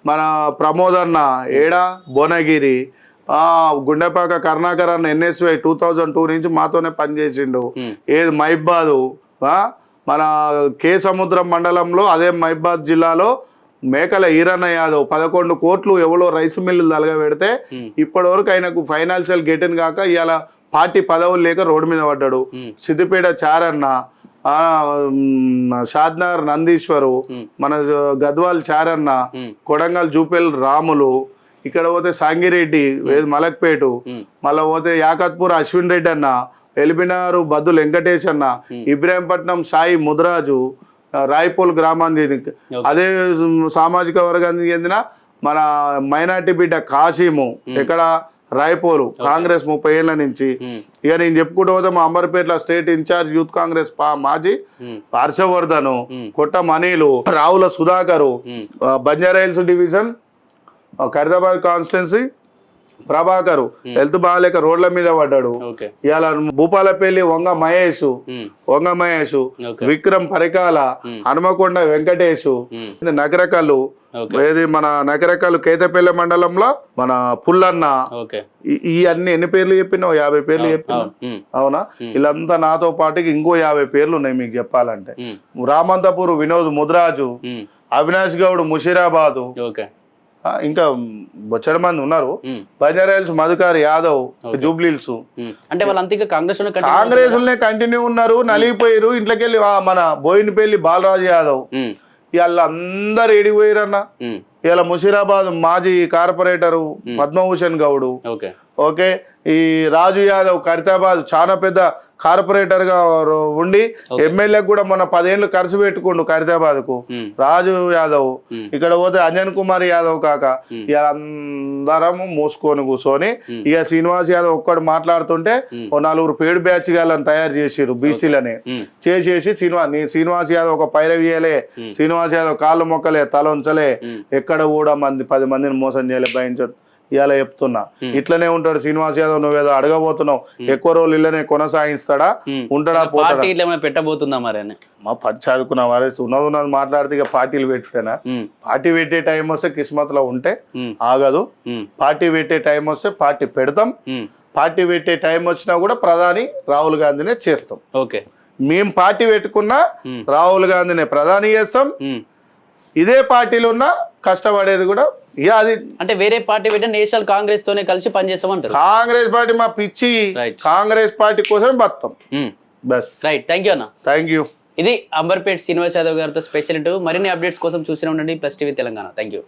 మన ప్రమోద్ అన్న ఏడా భువనగిరి, గుండెపాక కరుణాకర్ అన్న NSY 2002 నుంచి మాతోనే పనిచేసిండు. ఏది మహిబాదు, మన కే సముద్రం మండలంలో అదే మహిబాద్ జిల్లాలో మేకల ఈరన్న యాదవ్ 11 కోట్లు ఎవరో రైస్ మిల్లులు తలగబెడితే ఇప్పటి వరకు ఆయనకు ఫైనాన్షియల్ గెటిన్ కాక ఇవాళ పార్టీ పదవులు లేక రోడ్డు మీద పడ్డాడు. సిద్దిపేట చారన్న, షాద్నగర్ నందీశ్వరు, మన గద్వాల్ చారన్న, కొడంగల్ జూపేల్ రాములు, ఇక్కడ పోతే సాంగిరెడ్డి మలక్పేటు, మళ్ళీ పోతే యాకత్పూర్ అశ్విన్ రెడ్డి అన్న, ఎలిబినారు బద్దులు వెంకటేష్ అన్న, ఇబ్రాహీంపట్నం సాయి ముద్రాజు, రాయపూల్ గ్రామానికి అదే సామాజిక వర్గానికి చెందిన మన మైనార్టీ బిడ్డ కాసిము, ఎక్కడ రాయపూరు, కాంగ్రెస్ 30 ఏళ్ల నుంచి. ఇక నేను చెప్పుకుంటూ పోతే మా అంబర్పేటలో స్టేట్ ఇన్ఛార్జ్ యూత్ కాంగ్రెస్ మాజీ హర్షవర్ధను, కొట్ట మనీలు, Ravula Sudhakar, Banjara Hills division Khairatabad constituency Prabhakar health బాగాలేక రోడ్ల మీద పడ్డాడు. ఇవాళ భూపాలపల్లి వంగ మహేష్, విక్రమ్ పరికాల, హనుమకొండ వెంకటేష్, నగరకల్లు ఏది మన నగరకల్లు కేతపల్లి మండలంలో మన పుల్లన్న. ఈ అన్ని ఎన్ని పేర్లు చెప్పినావు? 50 పేర్లు చెప్పినా. అవునా? వీళ్ళంతా నాతో పాటుకి ఇంకో 50 పేర్లు ఉన్నాయి మీకు చెప్పాలంటే. రామంతపూర్ వినోద్ ముద్రాజు, అవినాష్ గౌడ్ ముషీరాబాదు, ఇంకా బొచ్చడి మంది ఉన్నారు. బంజారాహిల్స్ మధుకార్ యాదవ్, జూబ్లీల్స్. అంటే వాళ్ళంతా కాంగ్రెస్ కంటిన్యూ ఉన్నారు, నలిగిపోయారు. ఇంట్లోకెళ్ళి మన బోయినపల్లి బాలరాజు యాదవ్ ఇవాళ అందరు ఏడిపోయారన్న. ఇలా ముషీరాబాద్ మాజీ కార్పొరేటరు పద్మభూషణ్ గౌడు, ఓకే ఈ రాజు యాదవ్ ఖైరతాబాద్ చాలా పెద్ద కార్పొరేటర్ గా ఉండి ఎమ్మెల్యేకి కూడా మన 10 ఏళ్ళు ఖర్చు పెట్టుకుండు ఖైరతాబాద్ కు రాజు యాదవ్. ఇక్కడ పోతే అంజన్ కుమార్ యాదవ్ కాక ఇక అందరము మూసుకొని కూర్చొని ఇక శ్రీనివాస్ యాదవ్ ఒక్కడు మాట్లాడుతుంటే ఓ 4 పేడు బ్యాచ్ గాళ్ళని తయారు చేసిరు బీసీలని చేసేసి శ్రీనివాస్ యాదవ్ ఒక పైరవియలే, శ్రీనివాస్ యాదవ్ కాళ్ళు మొక్కలే, తల ఉంచలే, ఎక్కడ కూడా 10 మందిని మోసం చేయలే భయించ ఇలా చెప్తున్నా. ఇట్లనే ఉంటాడు శ్రీనివాస్ యాదవ్. నువ్వేదో అడగబోతున్నావు, ఎక్కువ రోజులు ఇళ్ళనే కొనసాగిస్తాడా ఉంటాడా పోతాడా పెట్టబోతుందా మరి మా పది చదువుకున్న వారే ఉన్నది మాట్లాడితే ఇక పార్టీలు పెట్టుటేనా? పార్టీ పెట్టే టైం వస్తే కిస్మత్ లో ఉంటే ఆగదు. పార్టీ పెట్టే టైం వస్తే పార్టీ పెడతాం. పార్టీ పెట్టే టైం వచ్చినా కూడా ప్రధాని రాహుల్ గాంధీనే చేస్తాం. ఓకే, మేము పార్టీ పెట్టుకున్నా రాహుల్ గాంధీనే ప్రధాని చేస్తాం. ఇదే పార్టీలో ఉన్న కష్టపడేది కూడా ఇక అది అంటే వేరే పార్టీ పెట్టిన నేషనల్ కాంగ్రెస్ తోనే కలిసి పనిచేస్తామంటారు. కాంగ్రెస్ పార్టీ మా పిచ్చి, కాంగ్రెస్ పార్టీ కోసమే బతాం బస్. రైట్, థ్యాంక్ యూ అన్న. Thank you. ఇది అంబర్పేట్ శ్రీనివాస్ యాదవ్ గారితో స్పెషల్ ఇంటర్వ్యూ. మరిన్ని అప్డేట్స్ కోసం చూస్తూనే ఉండండి plus TV Telangana. Thank you.